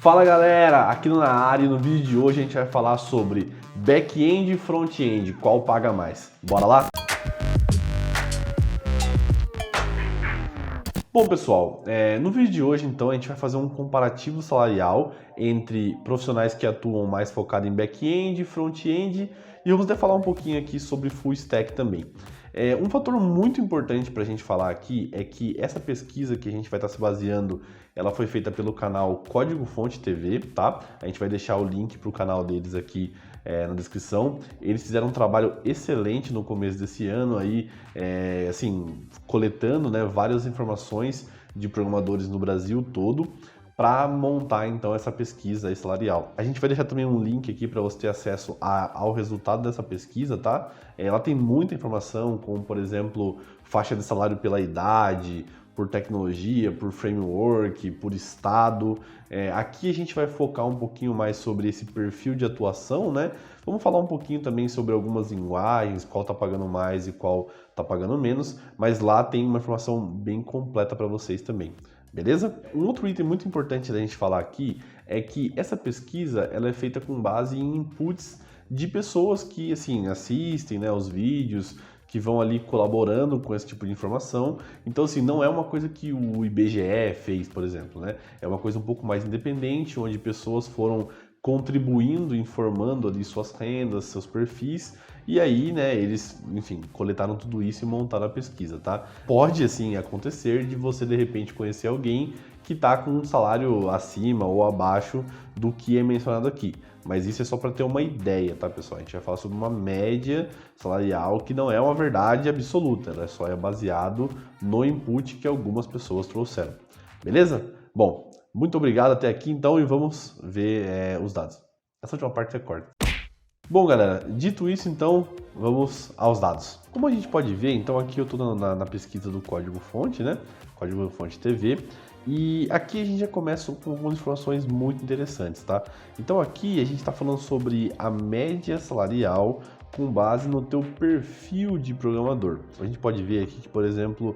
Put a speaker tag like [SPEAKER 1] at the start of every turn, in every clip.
[SPEAKER 1] Fala galera, aqui na área e no vídeo de hoje a gente vai falar sobre back-end e front-end, qual paga mais. Bora lá? Bom pessoal, no vídeo de hoje então a gente vai fazer um comparativo salarial entre profissionais que atuam mais focado em back-end e front-end e vamos até falar um pouquinho aqui sobre full stack também. Um fator muito importante para a gente falar aqui é que essa pesquisa que a gente vai estar se baseando, ela foi feita pelo canal Código Fonte TV, tá? A gente vai deixar o link para o canal deles aqui na descrição. Eles fizeram um trabalho excelente no começo desse ano aí, assim, coletando, né, várias informações de programadores no Brasil todo, para montar então essa pesquisa aí salarial. A gente vai deixar também um link aqui para você ter acesso ao resultado dessa pesquisa, tá? Ela tem muita informação, como por exemplo, faixa de salário pela idade, por tecnologia, por framework, por estado. Aqui a gente vai focar um pouquinho mais sobre esse perfil de atuação, né? Vamos falar um pouquinho também sobre algumas linguagens, qual tá pagando mais e qual tá pagando menos, mas lá tem uma informação bem completa para vocês também. Beleza? Um outro item muito importante da gente falar aqui é que essa pesquisa ela é feita com base em inputs de pessoas que assim assistem, né, os vídeos, que vão ali colaborando com esse tipo de informação. Então, assim, não é uma coisa que o IBGE fez, por exemplo, né? É uma coisa um pouco mais independente, onde pessoas foram contribuindo, informando ali suas rendas, seus perfis, e aí, né, eles, enfim, coletaram tudo isso e montaram a pesquisa, tá? Pode, assim, acontecer de você, de repente, conhecer alguém que está com um salário acima ou abaixo do que é mencionado aqui. Mas isso é só para ter uma ideia, tá, pessoal? A gente vai falar sobre uma média salarial que não é uma verdade absoluta, ela só é baseado no input que algumas pessoas trouxeram. Beleza? Bom, muito obrigado até aqui então e vamos ver os dados. Essa última parte você corta. Bom, galera, dito isso, então, vamos aos dados. Como a gente pode ver, então aqui eu estou na pesquisa do código-fonte, né? Código-fonte TV. E aqui a gente já começa com algumas informações muito interessantes, tá? Então aqui a gente está falando sobre a média salarial com base no teu perfil de programador. A gente pode ver aqui que, por exemplo,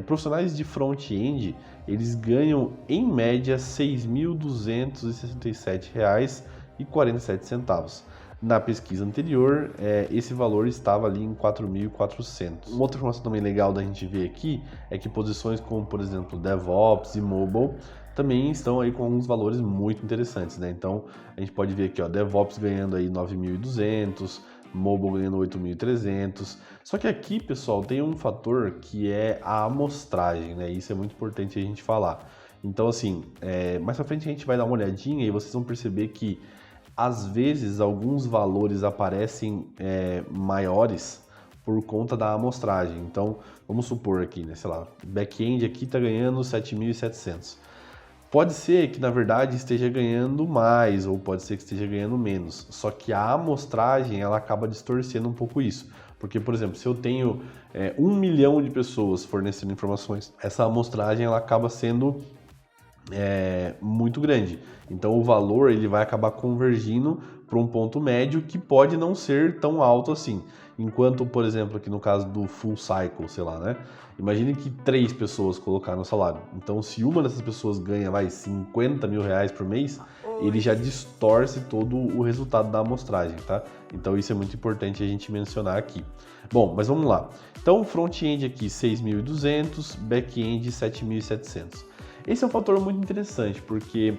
[SPEAKER 1] profissionais de front-end, eles ganham em média R$ 6.267,47. Na pesquisa anterior, esse valor estava ali em 4.400. Uma outra informação também legal da gente ver aqui é que posições como, por exemplo, DevOps e Mobile também estão aí com alguns valores muito interessantes, né? Então, a gente pode ver aqui, ó, DevOps ganhando aí 9.200, Mobile ganhando 8.300. Só que aqui, pessoal, tem um fator que é a amostragem, né? Isso é muito importante a gente falar. Então, assim, mais pra frente a gente vai dar uma olhadinha e vocês vão perceber que às vezes alguns valores aparecem maiores por conta da amostragem. Então, vamos supor aqui, né, sei lá, back-end aqui está ganhando 7.700. Pode ser que na verdade esteja ganhando mais ou pode ser que esteja ganhando menos. Só que a amostragem ela acaba distorcendo um pouco isso. Porque, por exemplo, se eu tenho 1 milhão de pessoas fornecendo informações, essa amostragem ela acaba sendo muito grande. Então o valor ele vai acabar convergindo para um ponto médio que pode não ser tão alto assim. Enquanto, por exemplo, aqui no caso do full cycle, sei lá, né? Imagine que 3 pessoas colocaram o salário. Então, se uma dessas pessoas ganha, 50 mil reais por mês, ele já distorce todo o resultado da amostragem, tá? Então, isso é muito importante a gente mencionar aqui. Bom, mas vamos lá. Então, front-end aqui 6.200, back-end 7.700. Esse é um fator muito interessante, porque,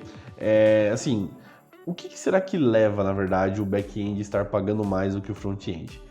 [SPEAKER 1] assim, o que será que leva, na verdade, o back-end estar pagando mais do que o front-end?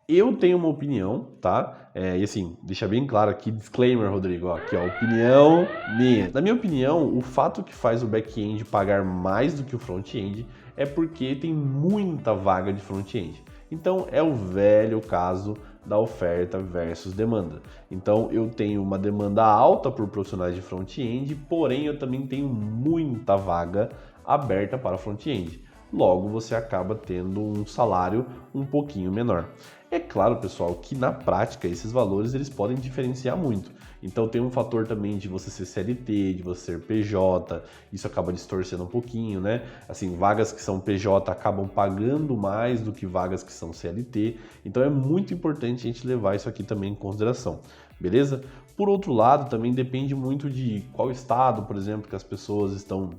[SPEAKER 1] Eu tenho uma opinião, tá? E assim, deixa bem claro aqui, disclaimer, Rodrigo, ó, aqui ó, opinião minha. Na minha opinião, o fato que faz o back-end pagar mais do que o front-end é porque tem muita vaga de front-end. Então, é o velho caso da oferta versus demanda. Então, eu tenho uma demanda alta por profissionais de front-end, porém eu também tenho muita vaga aberta para front-end. Logo, você acaba tendo um salário um pouquinho menor. É claro, pessoal, que na prática esses valores eles podem diferenciar muito. Então tem um fator também de você ser CLT, de você ser PJ, isso acaba distorcendo um pouquinho, né? Assim, vagas que são PJ acabam pagando mais do que vagas que são CLT. Então é muito importante a gente levar isso aqui também em consideração, beleza? Por outro lado, também depende muito de qual estado, por exemplo, que as pessoas estão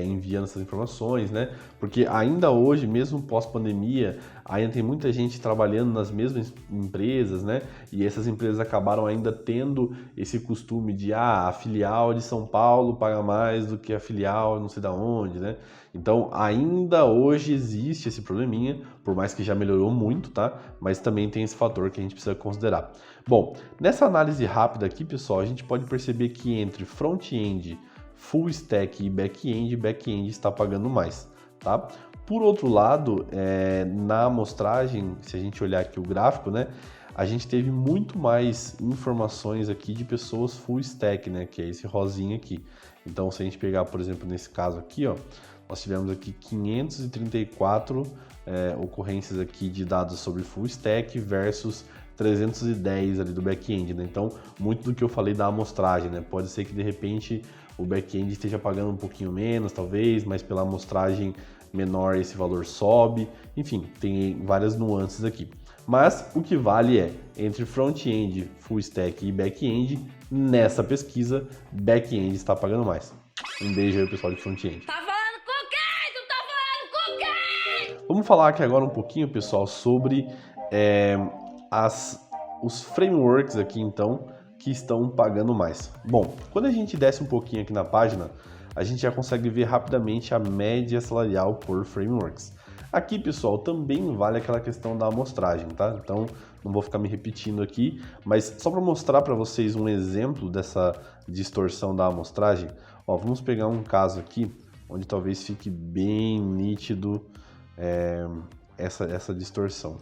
[SPEAKER 1] enviando essas informações, né? Porque ainda hoje, mesmo pós-pandemia, ainda tem muita gente trabalhando nas mesmas empresas, né? E essas empresas acabaram ainda tendo esse costume de a filial de São Paulo paga mais do que a filial não sei da onde, né? Então, ainda hoje existe esse probleminha, por mais que já melhorou muito, tá? Mas também tem esse fator que a gente precisa considerar. Bom, nessa análise rápida aqui, pessoal, a gente pode perceber que entre front-end, full stack e back-end está pagando mais, tá? Por outro lado, na amostragem, se a gente olhar aqui o gráfico, né, a gente teve muito mais informações aqui de pessoas full stack, né, que é esse rosinha aqui. Então, se a gente pegar, por exemplo, nesse caso aqui, ó, nós tivemos aqui 534 ocorrências aqui de dados sobre full stack versus 310 ali do back-end, né? Então, muito do que eu falei da amostragem, né? Pode ser que de repente o back-end esteja pagando um pouquinho menos, talvez, mas pela amostragem menor esse valor sobe. Enfim, tem várias nuances aqui. Mas o que vale é, entre front-end, full stack e back-end, nessa pesquisa, back-end está pagando mais. Um beijo aí, pessoal de front-end.
[SPEAKER 2] Tá falando com quem? Tu tá falando com quem?
[SPEAKER 1] Vamos falar aqui agora um pouquinho, pessoal, sobre os frameworks aqui, então, que estão pagando mais. Bom, quando a gente desce um pouquinho aqui na página, a gente já consegue ver rapidamente a média salarial por frameworks. Aqui, pessoal, também vale aquela questão da amostragem, tá? Então, não vou ficar me repetindo aqui, mas só para mostrar para vocês um exemplo dessa distorção da amostragem, ó, vamos pegar um caso aqui, onde talvez fique bem nítido essa distorção.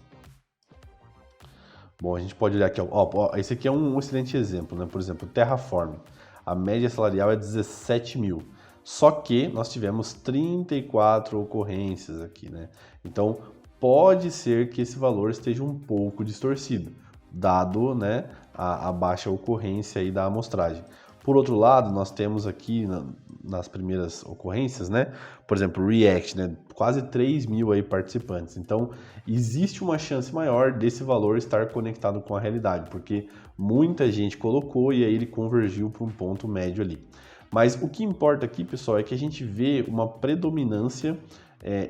[SPEAKER 1] Bom, a gente pode olhar aqui, ó, esse aqui é um excelente exemplo, né? Por exemplo, Terraform, a média salarial é 17 mil, só que nós tivemos 34 ocorrências aqui, né? Então, pode ser que esse valor esteja um pouco distorcido, dado, né, a baixa ocorrência aí da amostragem. Por outro lado, nós temos aqui nas primeiras ocorrências, né? Por exemplo, React, né? Quase 3 mil aí participantes. Então, existe uma chance maior desse valor estar conectado com a realidade, porque muita gente colocou e aí ele convergiu para um ponto médio ali. Mas o que importa aqui, pessoal, é que a gente vê uma predominância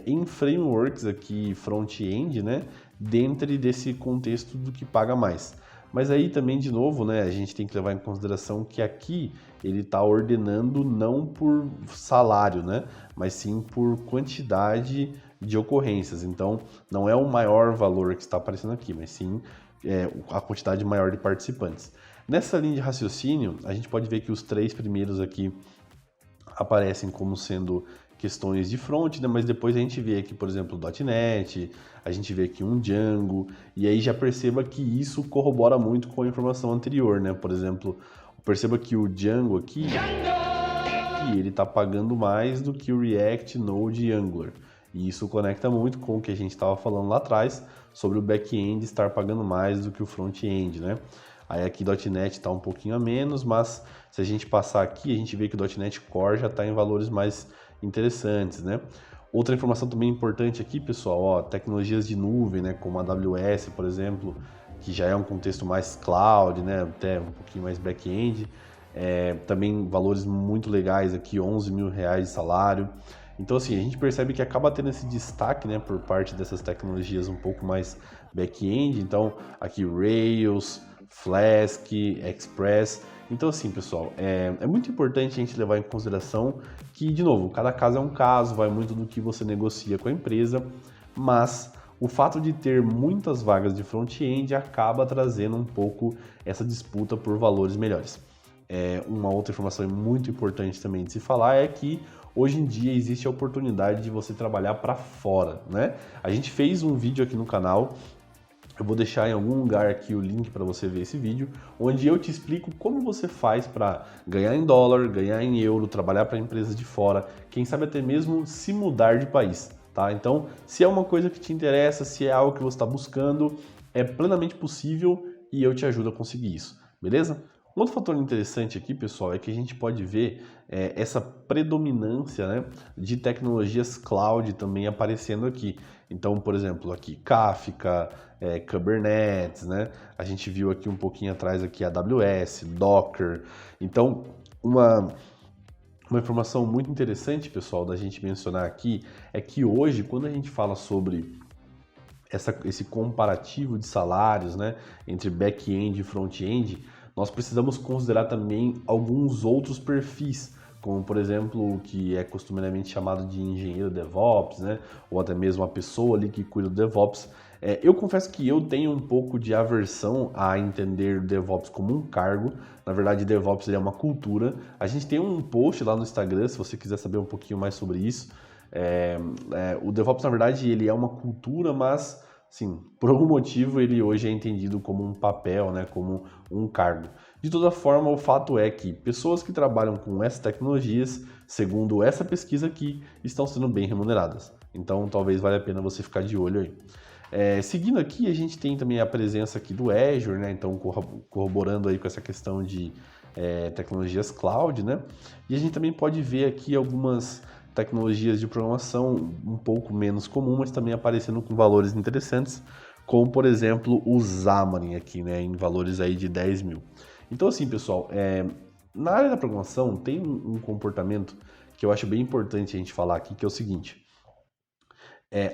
[SPEAKER 1] em frameworks aqui front-end, né? Dentro desse contexto do que paga mais. Mas aí também, de novo, né, a gente tem que levar em consideração que aqui ele está ordenando não por salário, né, mas sim por quantidade de ocorrências. Então, não é o maior valor que está aparecendo aqui, mas sim a quantidade maior de participantes. Nessa linha de raciocínio, a gente pode ver que os 3 primeiros aqui aparecem como sendo questões de front, né? Mas depois a gente vê aqui, por exemplo, .NET, a gente vê aqui um Django, e aí já perceba que isso corrobora muito com a informação anterior, né? Por exemplo, perceba que o Django aqui, ele está pagando mais do que o React, Node e Angular. E isso conecta muito com o que a gente estava falando lá atrás, sobre o back-end estar pagando mais do que o front-end, né? Aí aqui .NET está um pouquinho a menos, mas se a gente passar aqui, a gente vê que o .NET Core já está em valores mais interessantes, né? Outra informação também importante aqui, pessoal, ó, tecnologias de nuvem, né, como a AWS, por exemplo, que já é um contexto mais cloud, né, até um pouquinho mais back-end, também valores muito legais aqui, 11 mil reais de salário. Então, assim, a gente percebe que acaba tendo esse destaque, né, por parte dessas tecnologias um pouco mais back-end. Então, aqui Rails, Flask, Express. Então, assim, pessoal, é muito importante a gente levar em consideração que, de novo, cada caso é um caso, vai muito do que você negocia com a empresa, mas o fato de ter muitas vagas de front-end acaba trazendo um pouco essa disputa por valores melhores. Uma outra informação muito importante também de se falar é que hoje em dia existe a oportunidade de você trabalhar para fora, né? A gente fez um vídeo aqui no canal. Eu vou deixar em algum lugar aqui o link para você ver esse vídeo, onde eu te explico como você faz para ganhar em dólar, ganhar em euro, trabalhar para empresas de fora, quem sabe até mesmo se mudar de país, tá? Então, se é uma coisa que te interessa, se é algo que você está buscando, é plenamente possível e eu te ajudo a conseguir isso, beleza? Um outro fator interessante aqui, pessoal, é que a gente pode ver essa predominância, né, de tecnologias cloud também aparecendo aqui. Então, por exemplo, aqui Kafka, Kubernetes, né? A gente viu aqui um pouquinho atrás aqui AWS, Docker. Então, Uma informação muito interessante, pessoal, da gente mencionar aqui é que hoje, quando a gente fala sobre esse comparativo de salários, né, entre back-end e front-end, nós precisamos considerar também alguns outros perfis, como por exemplo o que é costumeiramente chamado de engenheiro DevOps, né, ou até mesmo a pessoa ali que cuida do DevOps. Eu confesso que eu tenho um pouco de aversão a entender DevOps como um cargo. Na verdade, DevOps ele é uma cultura. A gente tem um post lá no Instagram, se você quiser saber um pouquinho mais sobre isso. O DevOps, na verdade, ele é uma cultura, mas, sim, por algum motivo, ele hoje é entendido como um papel, né, como um cargo. De toda forma, o fato é que pessoas que trabalham com essas tecnologias, segundo essa pesquisa aqui, estão sendo bem remuneradas. Então, talvez valha a pena você ficar de olho aí. Seguindo aqui, a gente tem também a presença aqui do Azure, né? Então corroborando aí com essa questão de tecnologias cloud, né? E a gente também pode ver aqui algumas tecnologias de programação um pouco menos comuns, mas também aparecendo com valores interessantes, como por exemplo o Xamarin aqui, né? Em valores aí de 10 mil. Então assim, pessoal, na área da programação tem um comportamento que eu acho bem importante a gente falar aqui, que é o seguinte.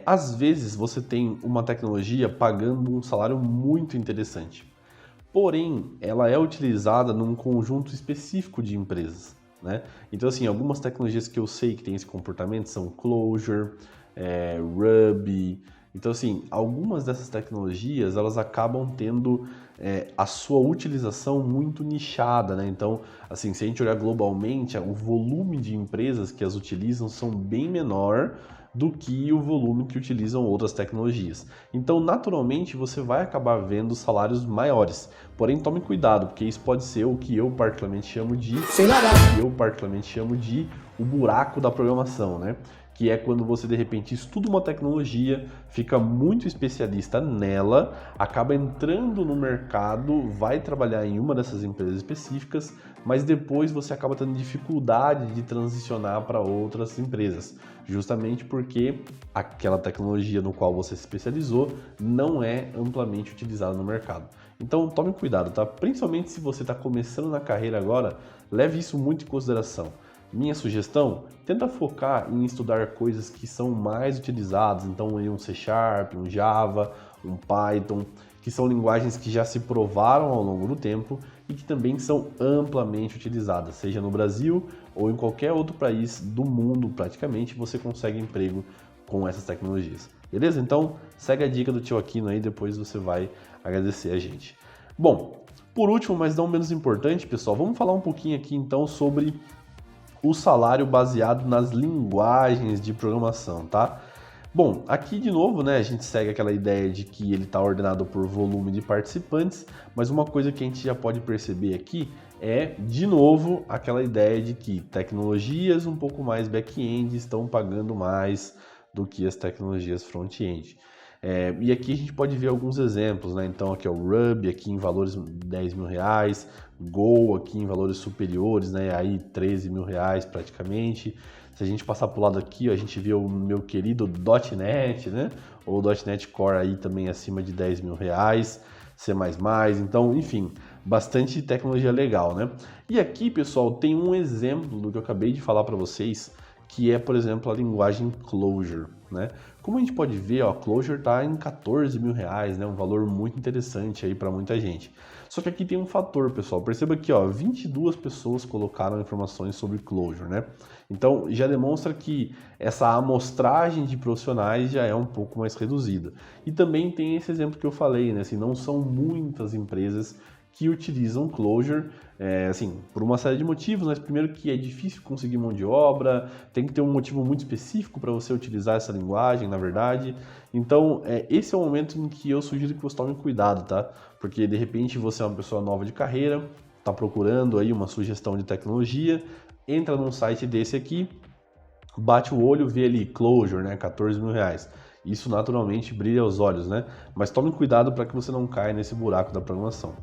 [SPEAKER 1] Às vezes você tem uma tecnologia pagando um salário muito interessante, porém ela é utilizada num conjunto específico de empresas, né? Então assim, algumas tecnologias que eu sei que tem esse comportamento são Clojure, Ruby. Então assim, algumas dessas tecnologias elas acabam tendo a sua utilização muito nichada, né? Então assim, se a gente olhar globalmente, o volume de empresas que as utilizam são bem menor do que o volume que utilizam outras tecnologias. Então, naturalmente, você vai acabar vendo salários maiores. Porém, tome cuidado, porque isso pode ser o que eu particularmente chamo de o buraco da programação, né? Que é quando você de repente estuda uma tecnologia, fica muito especialista nela, acaba entrando no mercado, vai trabalhar em uma dessas empresas específicas, mas depois você acaba tendo dificuldade de transicionar para outras empresas, justamente porque aquela tecnologia no qual você se especializou não é amplamente utilizada no mercado. Então tome cuidado, tá? Principalmente se você está começando na carreira agora, leve isso muito em consideração. Minha sugestão, tenta focar em estudar coisas que são mais utilizadas, então um C#, um Java, um Python, que são linguagens que já se provaram ao longo do tempo e que também são amplamente utilizadas, seja no Brasil ou em qualquer outro país do mundo, praticamente, você consegue emprego com essas tecnologias. Beleza? Então, segue a dica do tio Aquino aí, depois você vai agradecer a gente. Bom, por último, mas não menos importante, pessoal, vamos falar um pouquinho aqui então sobre o salário baseado nas linguagens de programação, tá? Bom, aqui de novo, né, a gente segue aquela ideia de que ele está ordenado por volume de participantes, mas uma coisa que a gente já pode perceber aqui é, de novo, aquela ideia de que tecnologias um pouco mais back-end estão pagando mais do que as tecnologias front-end. E aqui a gente pode ver alguns exemplos, né? Então aqui é o Ruby aqui em valores R$10 mil, Go aqui em valores superiores, né? Aí R$13 mil praticamente. Se a gente passar para o lado aqui, ó, a gente vê o meu querido .NET, né? Ou .NET Core aí também acima de R$10 mil, C++, então, enfim, bastante tecnologia legal, né? E aqui, pessoal, tem um exemplo do que eu acabei de falar para vocês, que é, por exemplo, a linguagem Clojure, né? Como a gente pode ver, ó, Clojure está em R$14 mil, né? Um valor muito interessante aí para muita gente. Só que aqui tem um fator, pessoal. Perceba que, ó, 22 pessoas colocaram informações sobre Clojure, né? Então, já demonstra que essa amostragem de profissionais já é um pouco mais reduzida. E também tem esse exemplo que eu falei, né? Assim, não são muitas empresas que utilizam Clojure, assim, por uma série de motivos, mas primeiro que é difícil conseguir mão de obra, tem que ter um motivo muito específico para você utilizar essa linguagem, na verdade. Então, esse é o momento em que eu sugiro que você tome cuidado, tá? Porque, de repente, você é uma pessoa nova de carreira, está procurando aí uma sugestão de tecnologia, entra num site desse aqui, bate o olho, vê ali Clojure, né, R$14 mil. Isso naturalmente brilha aos olhos, né? Mas tome cuidado para que você não caia nesse buraco da programação.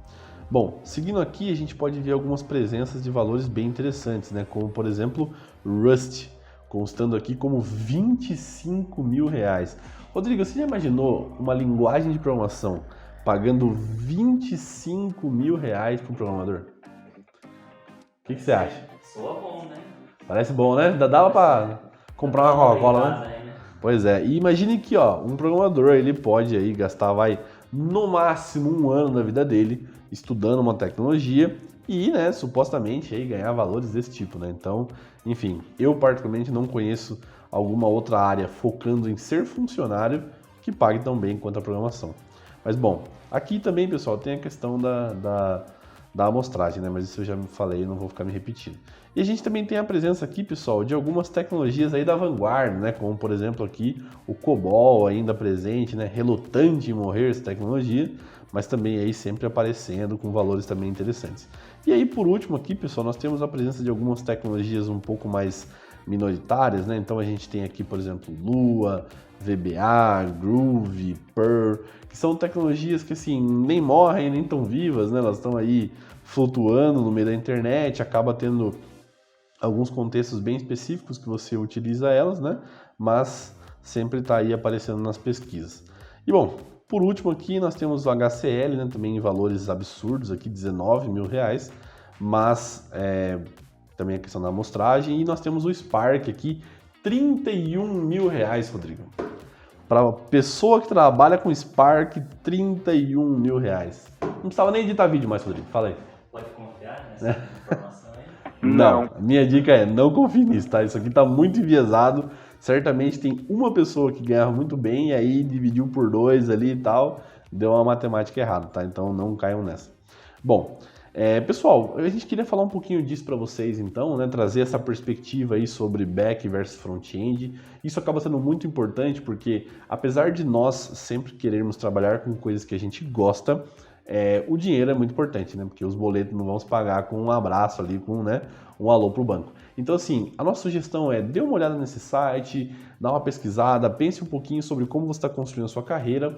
[SPEAKER 1] Bom, seguindo aqui, a gente pode ver algumas presenças de valores bem interessantes, né? Como, por exemplo, Rust, constando aqui como R$25 mil. Rodrigo, você já imaginou uma linguagem de programação pagando R$25 mil para um programador? O que você acha?
[SPEAKER 3] Soa bom, né?
[SPEAKER 1] Parece bom, né? Ainda dava pra comprar uma Coca-Cola, né? Pois é, e imagine que um programador ele pode aí gastar, no máximo 1 ano da vida dele estudando uma tecnologia e, né, supostamente aí ganhar valores desse tipo, né? Então, enfim, eu particularmente não conheço alguma outra área focando em ser funcionário que pague tão bem quanto a programação. Mas bom, aqui também, pessoal, tem a questão da amostragem, né? Mas isso eu já falei, não vou ficar me repetindo. E a gente também tem a presença aqui, pessoal, de algumas tecnologias aí da vanguarda, né? Como, por exemplo, aqui o COBOL ainda presente, né? Relutante em morrer essa tecnologia, mas também aí sempre aparecendo com valores também interessantes. E aí, por último aqui, pessoal, nós temos a presença de algumas tecnologias um pouco mais minoritárias, né? Então a gente tem aqui, por exemplo, Lua, VBA, Groovy, Perl, que são tecnologias que assim nem morrem, nem estão vivas, né? Elas estão aí flutuando no meio da internet, acaba tendo alguns contextos bem específicos que você utiliza elas, né? Mas sempre está aí aparecendo nas pesquisas. E bom, por último aqui nós temos o HCL, né? Também em valores absurdos aqui, R$19 mil, mas também a questão da amostragem. E nós temos o Spark aqui, R$31 mil, Rodrigo. Para pessoa que trabalha com Spark, R$31 mil. Não precisava nem editar vídeo mais, Rodrigo. Fala aí.
[SPEAKER 3] Pode confiar nessa informação aí?
[SPEAKER 1] Não. A minha dica é não confie nisso, tá? Isso aqui tá muito enviesado. Certamente tem uma pessoa que ganhava muito bem e aí dividiu por 2 ali e tal. Deu uma matemática errada, tá? Então não caiam nessa. Bom, pessoal, a gente queria falar um pouquinho disso para vocês então, né? Trazer essa perspectiva aí sobre back versus front-end. Isso acaba sendo muito importante porque apesar de nós sempre querermos trabalhar com coisas que a gente gosta, o dinheiro é muito importante, né? Porque os boletos não vão se pagar com um abraço ali, com, né, um alô pro banco. Então, assim, a nossa sugestão é dê uma olhada nesse site, dá uma pesquisada, pense um pouquinho sobre como você está construindo a sua carreira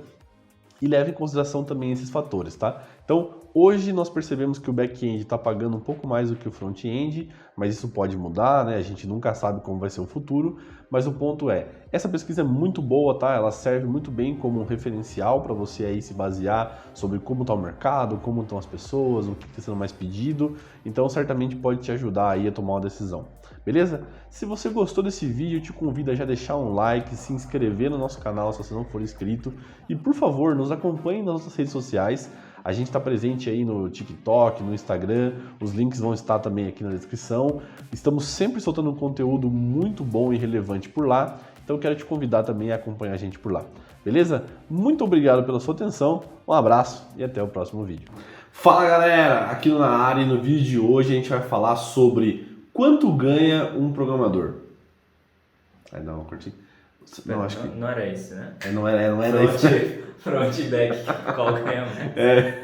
[SPEAKER 1] e leve em consideração também esses fatores, tá? Então, hoje nós percebemos que o back-end está pagando um pouco mais do que o front-end, mas isso pode mudar, né? A gente nunca sabe como vai ser o futuro, mas o ponto é, essa pesquisa é muito boa, tá? Ela serve muito bem como um referencial para você aí se basear sobre como está o mercado, como estão as pessoas, o que está sendo mais pedido, então certamente pode te ajudar aí a tomar uma decisão. Beleza? Se você gostou desse vídeo, eu te convido a já deixar um like, se inscrever no nosso canal se você não for inscrito e, por favor, nos acompanhe nas nossas redes sociais. A gente está presente aí no TikTok, no Instagram, os links vão estar também aqui na descrição. Estamos sempre soltando um conteúdo muito bom e relevante por lá, então eu quero te convidar também a acompanhar a gente por lá. Beleza? Muito obrigado pela sua atenção, um abraço e até o próximo vídeo. Fala galera, aqui na área e no vídeo de hoje a gente vai falar sobre quanto ganha um programador. Aí não, curti.
[SPEAKER 3] Não, acho que não era isso, né?
[SPEAKER 1] Não era isso.
[SPEAKER 3] Front e back, qual ganha mais?